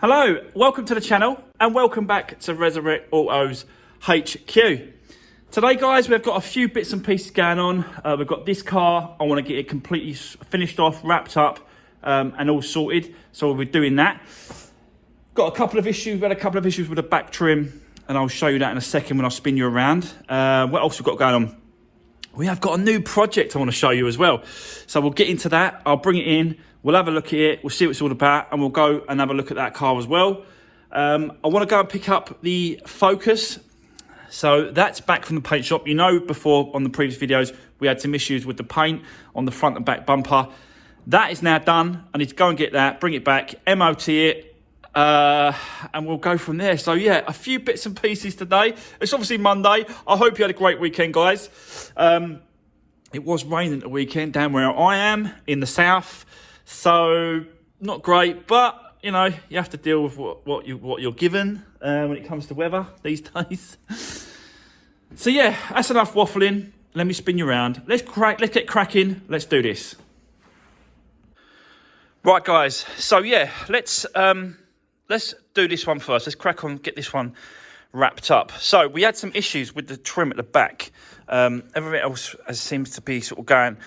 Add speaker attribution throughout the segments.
Speaker 1: Hello, welcome to the channel and welcome back to Resurrect Autos HQ. Today guys, we've got a few bits and pieces going on. We've got this car, I want to get it completely finished off, wrapped up and all sorted. So we'll be doing that. Got a couple of issues, we had a couple of issues with the back trim and I'll show you that in a second when I spin you around. What else we've got going on? We have got a new project I want to show you as well. So we'll get into that, I'll bring it in. We'll have a look at it, we'll see what it's all about, and we'll go and have a look at that car as well. I want to go and pick up the Focus. So that's back from the paint shop. You know, before on the previous videos, we had some issues with the paint on the front and back bumper. That is now done. I need to go and get that, bring it back, MOT it, and we'll go from there. So yeah, a few bits and pieces today. It's obviously Monday. I hope you had a great weekend, guys. It was raining at the weekend down where I am in the south. So not great, but you know, you have to deal with what you're given when it comes to weather these days. So yeah, that's enough waffling. Let me spin you around. Let's get cracking. Let's do this. Right, guys. So yeah, let's do this one first. Let's crack on, get this one wrapped up. So we had some issues with the trim at the back. Everything else seems to be sort of going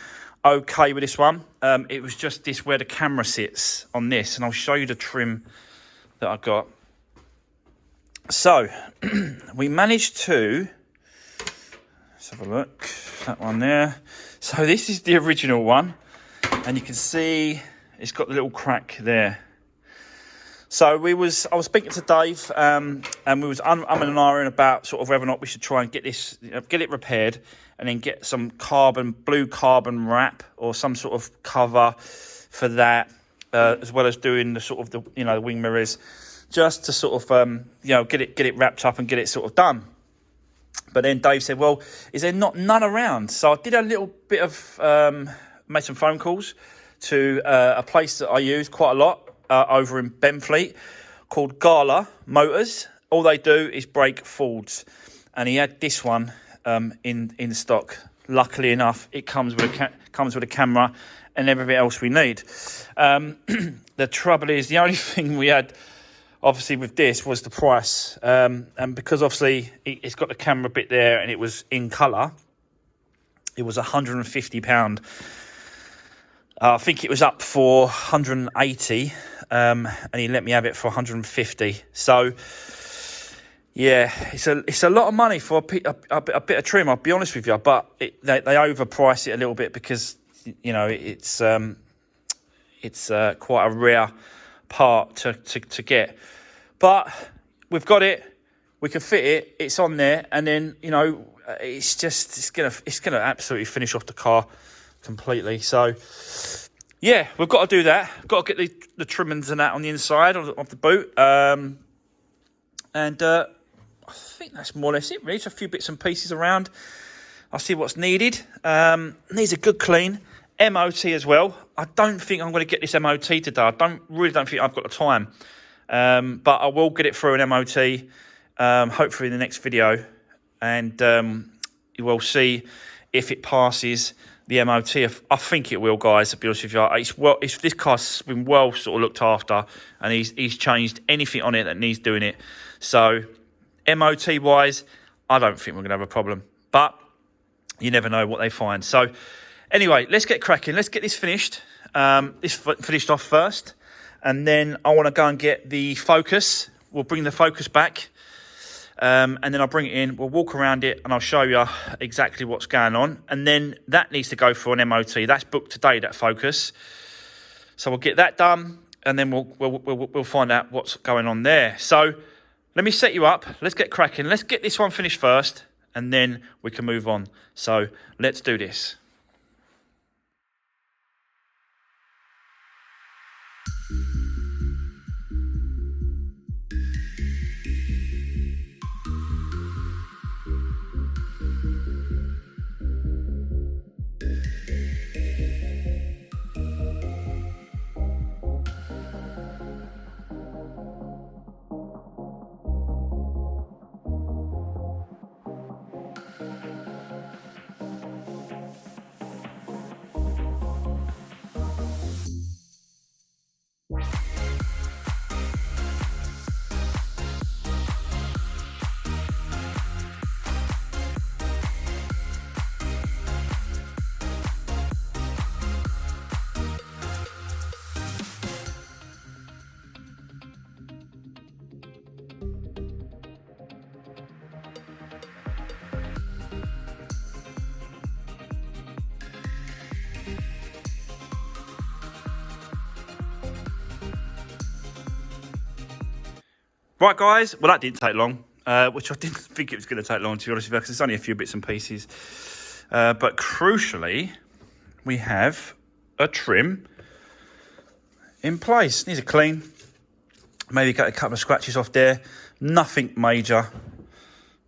Speaker 1: okay with this one. It was just this where the camera sits on this, and I'll show you the trim that I got. So we managed to, let's have a look, that one there. So this is the original one, and you can see it's got the little crack there. So I was speaking to Dave, and we was umming and ahhing about sort of whether or not we should try and get this, get it repaired, and then get some blue carbon wrap or some sort of cover for that, as well as doing the sort of the wing mirrors, just to sort of get it wrapped up and get it sort of done. But then Dave said, "Well, is there none around?" So I did a little bit of made some phone calls to a place that I use quite a lot over in Benfleet called Gala Motors. All they do is break Fords, and he had this one in stock. Luckily enough, it comes with a camera and everything else we need. The trouble is, the only thing we had obviously with this was the price, and because obviously it's got the camera bit there and it was in colour, it was £150. I think it was up for 180, and he let me have it for 150. So yeah, it's a lot of money for a bit of trim, I'll be honest with you. But they overprice it a little bit because you know it's quite a rare part to get. But we've got it, we can fit it. It's on there, and then you know it's gonna absolutely finish off the car completely. So yeah, we've got to do that. Got to get the trimmings and that on the inside of the boot, and I think that's more or less it, really. Just a few bits and pieces around. I'll see what's needed. Needs a good clean. MOT as well. I don't think I'm going to get this MOT today. I really don't think I've got the time. But I will get it through an MOT, hopefully in the next video. And you will see if it passes the MOT. I think it will, guys, to be honest with you. This car's been well sort of looked after, and he's changed anything on it that needs doing it. So MOT wise, I don't think we're going to have a problem, but you never know what they find. So anyway, let's get cracking. Let's get this finished. Finished off first, and then I want to go and get the Focus. We'll bring the Focus back, and then I'll bring it in. We'll walk around it, and I'll show you exactly what's going on. And then that needs to go for an MOT. That's booked today, that Focus. So we'll get that done, and then we'll find out what's going on there. So let me set you up. Let's get cracking. Let's get this one finished first, and then we can move on. So let's do this. Right, guys. Well, that didn't take long, which I didn't think it was going to take long, to be honest with you, because it's only a few bits and pieces. But crucially, we have a trim in place. Needs a clean. Maybe get a couple of scratches off there. Nothing major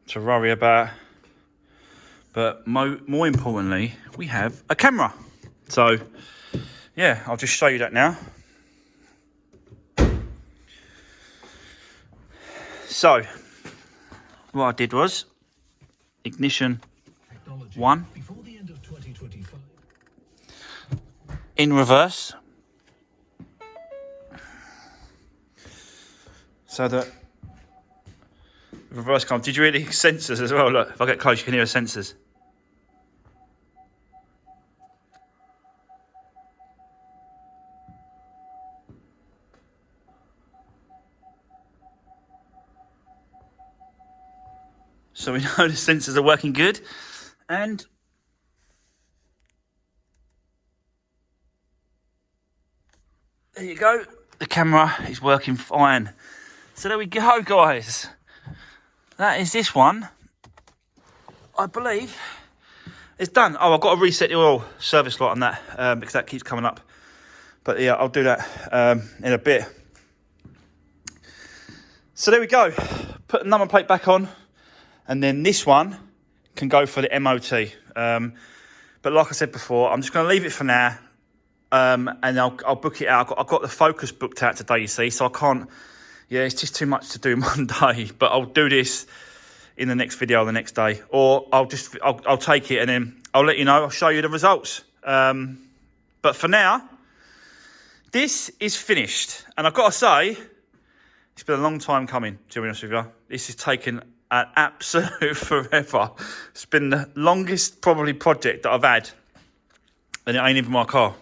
Speaker 1: to worry about. But more importantly, we have a camera. So, yeah, I'll just show you that now. So, what I did was ignition 1 in reverse. So that reverse cam. Did you hear the sensors as well? Look, if I get close, you can hear the sensors. So we know the sensors are working good. And there you go. The camera is working fine. So there we go, guys. That is this one. I believe it's done. Oh, I've got to reset the oil service light on that because that keeps coming up. But yeah, I'll do that in a bit. So there we go. Put the number plate back on. And then this one can go for the MOT. But like I said before, I'm just going to leave it for now. And I'll book it out. I've got the Focus booked out today, you see. So I can't... Yeah, it's just too much to do in one day. But I'll do this in the next video the next day. Or I'll take it and then I'll let you know. I'll show you the results. But for now, this is finished. And I've got to say, it's been a long time coming, to be honest with you. This has taken an absolute forever. It's been the longest probably project that I've had. And it ain't even my car.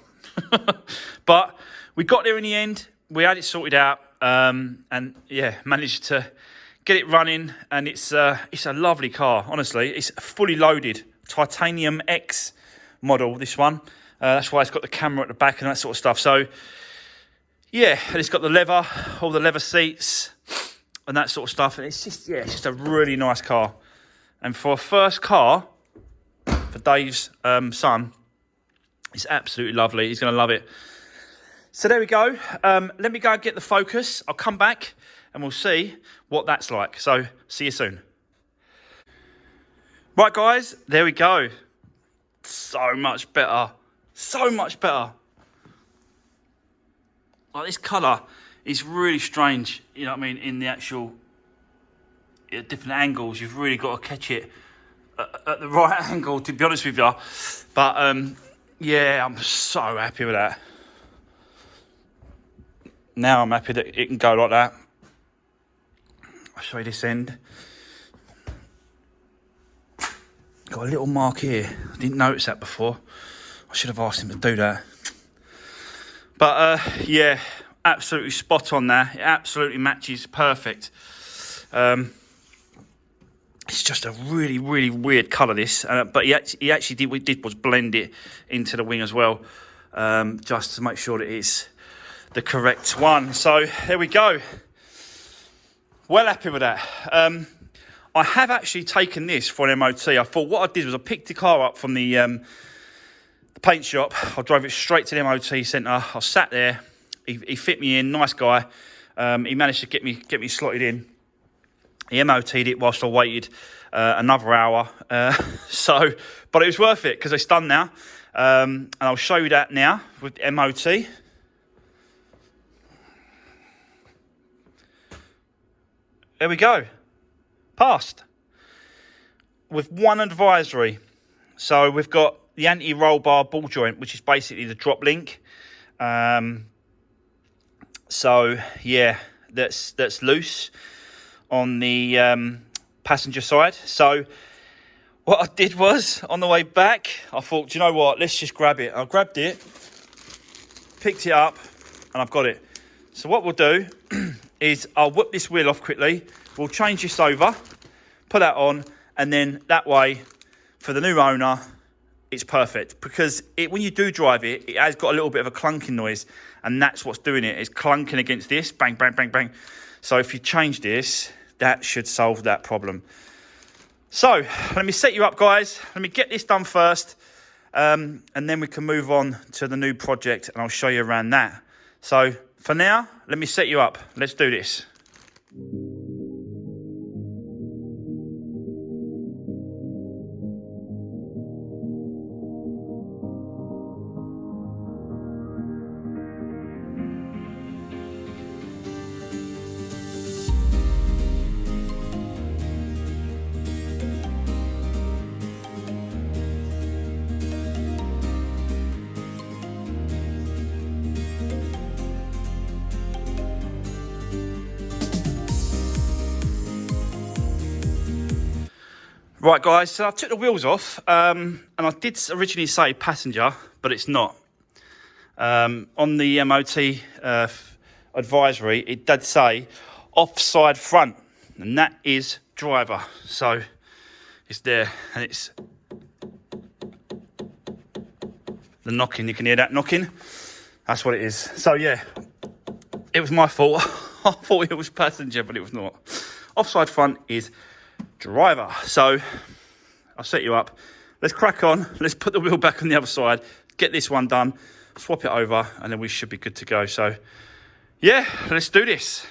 Speaker 1: But we got there in the end. We had it sorted out. And yeah, managed to get it running, and it's a lovely car. Honestly, it's fully loaded titanium X model. This one, that's why it's got the camera at the back and that sort of stuff. So yeah, and it's got the leather, all the leather seats and that sort of stuff. And it's just a really nice car. And for a first car for Dave's son, it's absolutely lovely. He's going to love it. So there we go. Let me go and get the Focus. I'll come back and we'll see what that's like. So see you soon. Right, guys, there we go. So much better. So much better. Like, this colour is really strange. You know what I mean? In the actual different angles, you've really got to catch it at the right angle, to be honest with you. But yeah, I'm so happy with that. Now I'm happy that it can go like that. I'll show you this end. Got a little mark here. I didn't notice that before. I should have asked him to do that. But yeah, absolutely spot on there. It absolutely matches perfect. It's just a really, really weird colour, this. But he actually did, what he did was blend it into the wing as well, just to make sure that it's the correct one. So there we go. Well happy with that. I have actually taken this for an MOT. I thought what I did was I picked the car up from the paint shop. I drove it straight to the MOT centre. I sat there. He fit me in. Nice guy. He managed to get me slotted in. He MOT'd it whilst I waited another hour. But it was worth it because it's done now. And I'll show you that now with the MOT. There we go. Passed. With one advisory. So we've got the anti-roll bar ball joint, which is basically the drop link. So yeah, that's loose on the passenger side. So what I did was, on the way back, I thought, do you know what? Let's just grab it. I grabbed it, picked it up, and I've got it. So what we'll do is I'll whip this wheel off quickly. We'll change this over, put that on, and then that way, for the new owner, it's perfect. Because when you do drive it, it has got a little bit of a clunking noise, and that's what's doing it. It's clunking against this, bang, bang, bang, bang. So if you change this, that should solve that problem. So let me set you up, guys. Let me get this done first, and then we can move on to the new project, and I'll show you around that. So for now, let me set you up. Let's do this. Right, guys, so I took the wheels off, and I did originally say passenger, but it's not. On the MOT advisory, it did say offside front, and that is driver. So it's there, and it's the knocking. You can hear that knocking. That's what it is. So yeah, it was my fault. I thought it was passenger, but it was not. Offside front is driver. So I'll set you up. Let's crack on. Let's put the wheel back on the other side, get this one done, swap it over, and then we should be good to go. So yeah, let's do this.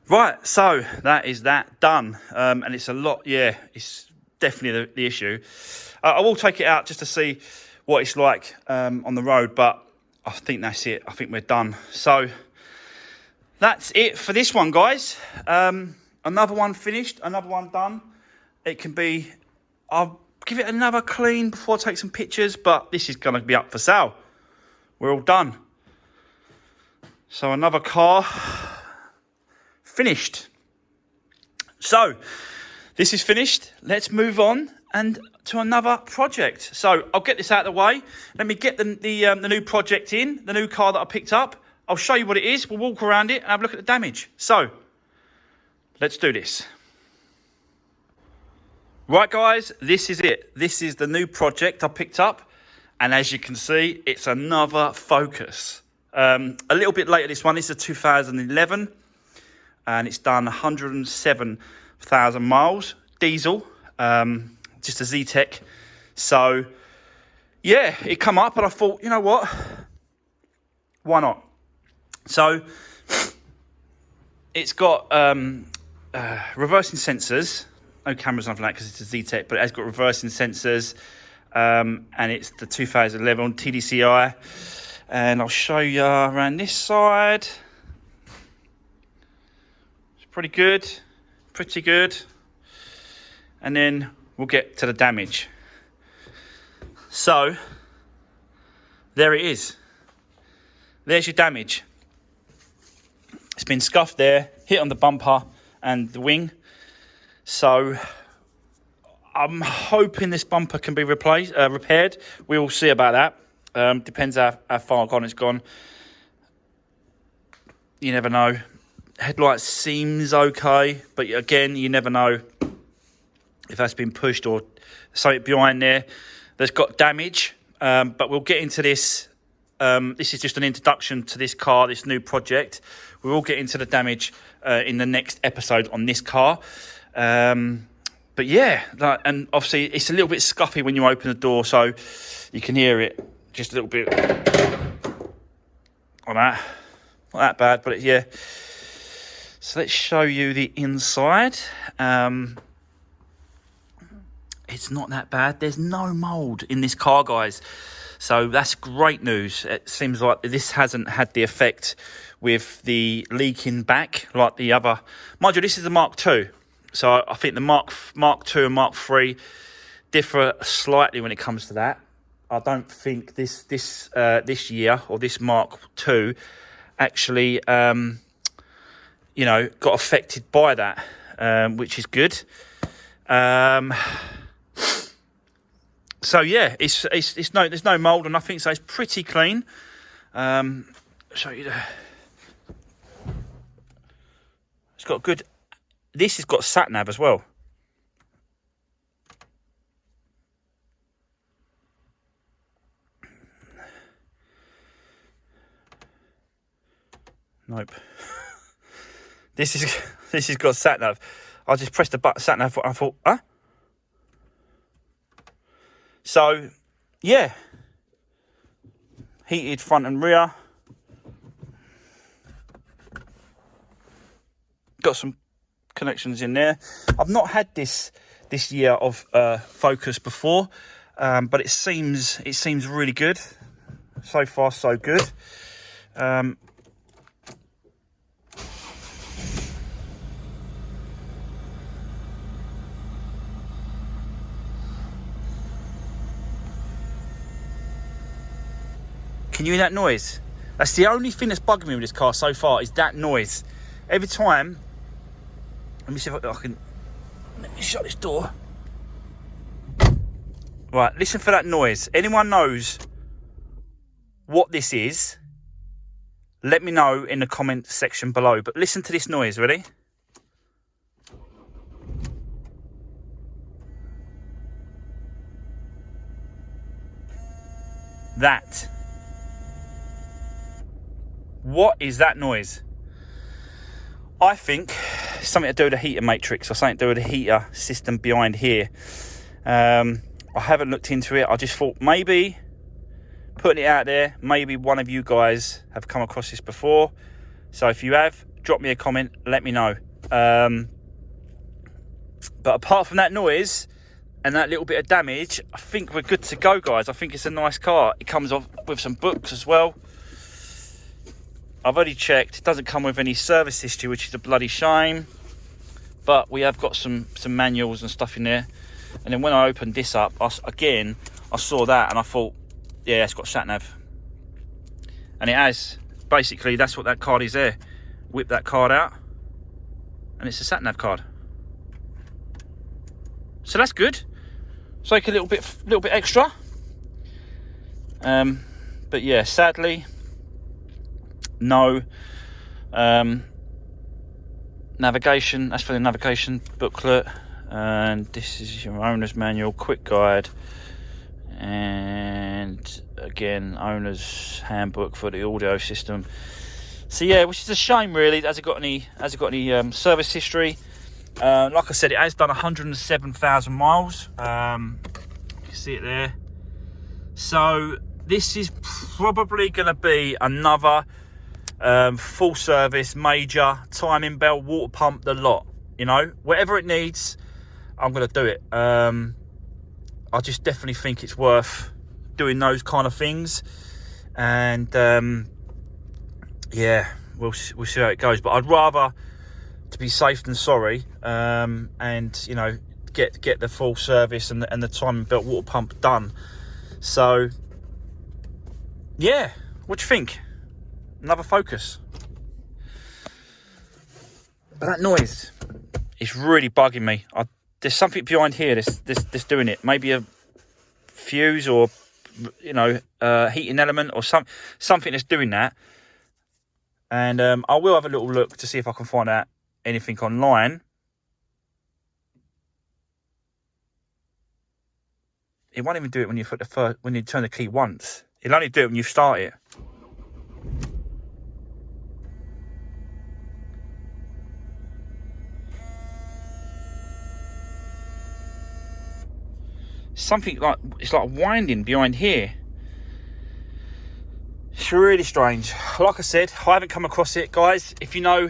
Speaker 1: Right, so that is that done, and it's a lot. Yeah, it's definitely the issue. I will take it out just to see what it's like on the road, but I think that's it. I think we're done. So that's it for this one, guys. Another one finished, another one done. It can be, I'll give it another clean before I take some pictures, but this is going to be up for sale. We're all done. So another car finished. So this is finished. Let's move on and to another project. So I'll get this out of the way. Let me get the new project in, the new car that I picked up. I'll show you what it is. We'll walk around it and have a look at the damage. So let's do this. Right, guys, this is it. This is the new project I picked up. And as you can see, it's another Focus. A little bit later, this one. This is a 2011. And it's done 107,000 miles, diesel, just a Z-Tech. So, yeah, it come up and I thought, you know what, why not? So, it's got reversing sensors, no cameras, nothing like that because it's a Z-Tech, but it has got reversing sensors, and it's the 2011 TDCI. And I'll show you around this side. Pretty good. And then we'll get to the damage. So, there it is. There's your damage. It's been scuffed there, hit on the bumper and the wing. So, I'm hoping this bumper can be repaired. We will see about that. Depends how far gone it's gone. You never know. Headlights seems okay, but again, you never know if that's been pushed or something behind there that's got damage. But we'll get into this. This is just an introduction to this car, this new project. We will get into the damage in the next episode on this car. But yeah, and obviously it's a little bit scuffy when you open the door, so you can hear it just a little bit. on that. Not that bad, but yeah. So let's show you the inside. It's not that bad. There's no mould in this car, guys. So that's great news. It seems like this hasn't had the effect with the leaking back like the other. Mind you, this is the Mark II. So I think the Mark II and Mark III differ slightly when it comes to that. I don't think this year, or this Mark II, actually, got affected by that, which is good. So yeah, there's no mould or nothing, so it's pretty clean. Show you it's got good. This has got sat nav as well. Nope. This has got sat nav. I just pressed the button sat nav and I thought, huh? So, yeah. Heated front and rear. Got some connections in there. I've not had this year of Focus before, but it seems really good. So far, so good. Can you hear that noise? That's the only thing that's bugging me with this car so far, is that noise. Every time, let me see if I can, let me shut this door. Right, listen for that noise. Anyone knows what this is, let me know in the comment section below. But listen to this noise, ready? That. What is that noise? I think it's something to do with the heater matrix, or something to do with the heater system behind here. I haven't looked into it. I just thought maybe, putting it out there, maybe one of you guys have come across this before. So if you have, drop me a comment, let me know. But apart from that noise and that little bit of damage, I think we're good to go, guys. I think it's a nice car. It comes off with some books as well. I've already checked. It doesn't come with any service history, which is a bloody shame. But we have got some manuals and stuff in there. And then when I opened this up, I saw that and I thought, yeah, it's got sat nav. And it has. Basically, that's what that card is there. Whip that card out, and it's a sat nav card. So that's good. It's like a little bit extra. But yeah, sadly, no navigation. That's for the navigation booklet, and this is your owner's manual, quick guide, and again owner's handbook for the audio system. So yeah, which is a shame really. Has it got any service history? Like I said, it has done 107,000 miles. You can see it there. So this is probably going to be another full service, major, timing belt, water pump, the lot. You know, whatever it needs, I'm going to do it. I just definitely think it's worth doing those kind of things. And yeah, we'll see how it goes. But I'd rather to be safe than sorry, and you know, get the full service and the timing belt, water pump done. So yeah, what do you think? Another Focus. But that noise is really bugging me. There's something behind here that's doing it. Maybe a fuse, or you know, heating element, or something that's doing that. And I will have a little look to see if I can find out anything online. It won't even do it when you when you turn the key once. It'll only do it when you start it. Something like, it's like winding behind here. It's really strange. Like I said, I haven't come across it, guys. If you know,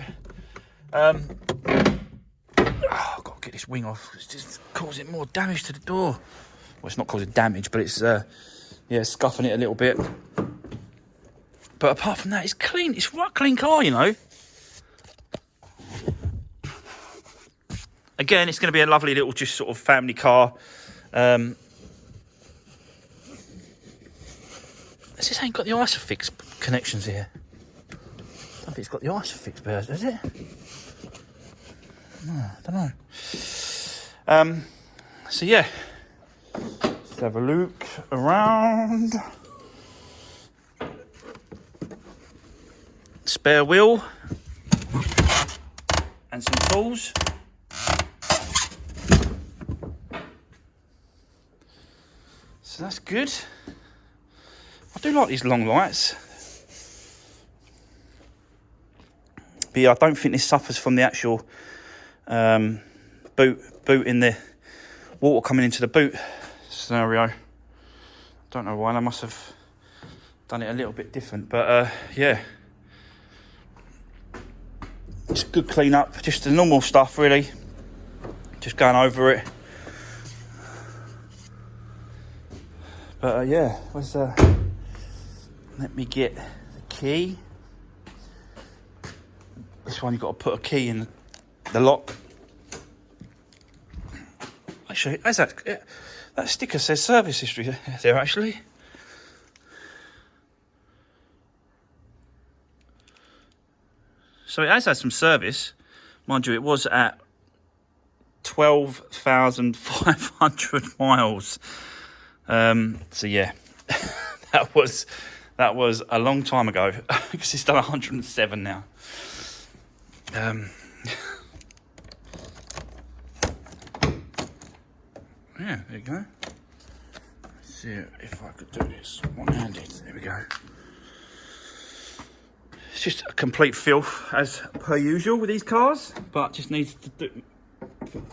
Speaker 1: I've got to get this wing off. It's just causing more damage to the door. Well, it's not causing damage, but it's scuffing it a little bit. But apart from that, it's clean. It's a right clean car, you know. Again, it's going to be a lovely little just sort of family car. This ain't got the Isofix connections here. I don't think it's got the Isofix bears, has it? No, I don't know. So yeah, let's have a look around. Spare wheel and some tools. So that's good. I do like these long lights. But yeah, I don't think this suffers from the actual boot in the water coming into the boot scenario. Don't know why, I must have done it a little bit different, but yeah. It's a good clean up, just the normal stuff really. Just going over it. But yeah, let me get the key. This one you've got to put a key in the lock. Actually, as that sticker says service history there actually. So it has had some service. Mind you, it was at 12,500 miles. So yeah, that was a long time ago because it's done 107 now. Yeah, there you go. Let's see if I could do this one-handed. There we go. It's just a complete filth as per usual with these cars, but just needs to do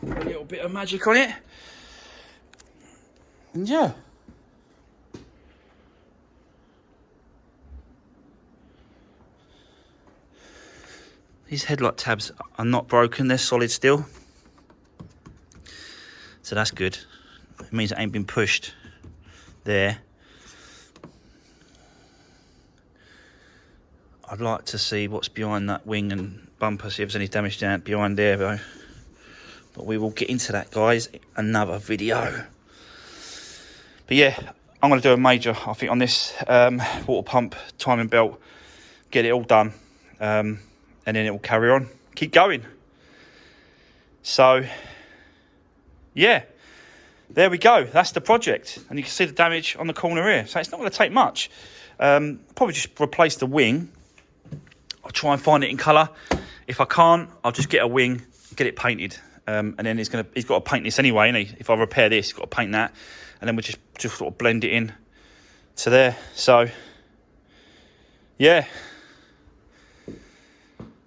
Speaker 1: a little bit of magic on it. And yeah. These headlight tabs are not broken, they're solid still. So that's good. It means it ain't been pushed there. I'd like to see what's behind that wing and bumper, see if there's any damage down behind there though. But we will get into that, guys, in another video. But yeah, I'm going to do a major, I think, on this water pump, timing belt, get it all done, and then it will carry on, keep going. So, yeah, there we go. That's the project. And you can see the damage on the corner here. So it's not going to take much. Probably just replace the wing. I'll try and find it in colour. If I can't, I'll just get a wing, get it painted. And then he's got to paint this anyway, isn't he? If I repair this, he's got to paint that. And then we'll just sort of blend it in to there. So, yeah.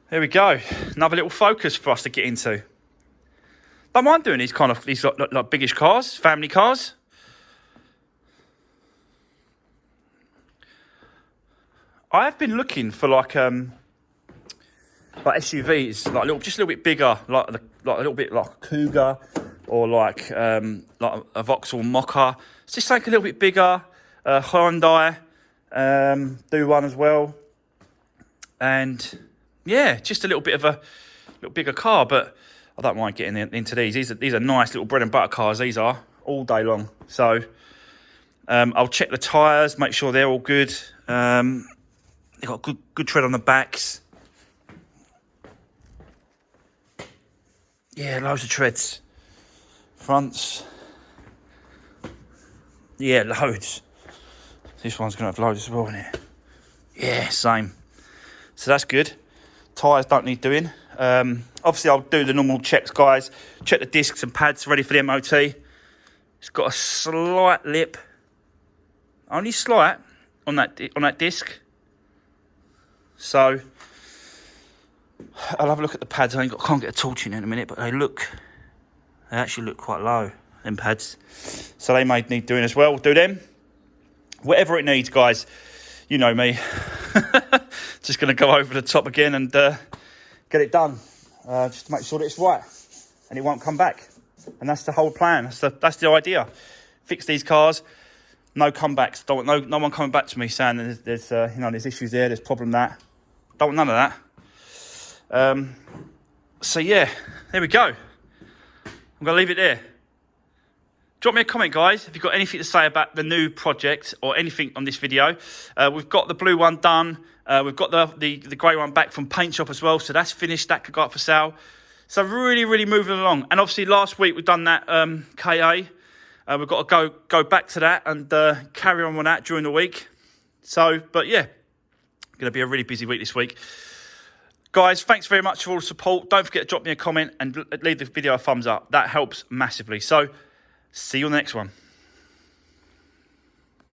Speaker 1: There we go. Another little focus for us to get into. Don't mind doing these like biggish cars, family cars. I have been looking for like SUVs, like just a little bit bigger, like a little bit like a Cougar or like a Vauxhall Mocha. It's just like a little bit bigger. Hyundai do one as well, and yeah, just a little bit of a little bigger car. But I don't mind getting into these. These are nice little bread and butter cars. These are all day long. So I'll check the tyres, make sure they're all good. They've got good tread on the backs. Yeah, loads of treads. Fronts. Yeah, loads. This one's going to have loads as well, isn't it? Yeah, same. So that's good. Tyres don't need doing. Obviously, I'll do the normal checks, guys. Check the discs and pads ready for the MOT. It's got a slight lip. Only slight on that disc. So I'll have a look at the pads. I can't get a torch in a minute, but they actually look quite low, them pads. So they may need doing as well. We'll do them. Whatever it needs, guys. you know me. Just going to go over the top again and get it done. Just to make sure that it's right and it won't come back. And that's the whole plan. That's the idea. Fix these cars, no comebacks. Don't want no one coming back to me saying there's there's issues there, there's problem that. Don't want none of that. So yeah, there we go. I'm going to leave it there. Drop me a comment, guys, if you've got anything to say about the new project or anything on this video. We've got the blue one done. We've got the grey one back from Paint Shop as well, so that's finished. That could go up for sale. So really, really moving along. And obviously last week we've done that KA. We've got to go back to that and carry on with that during the week. So, but yeah, going to be a really busy week this week. Guys, thanks very much for all the support. Don't forget to drop me a comment and leave the video a thumbs up. That helps massively. So, see you on the next one.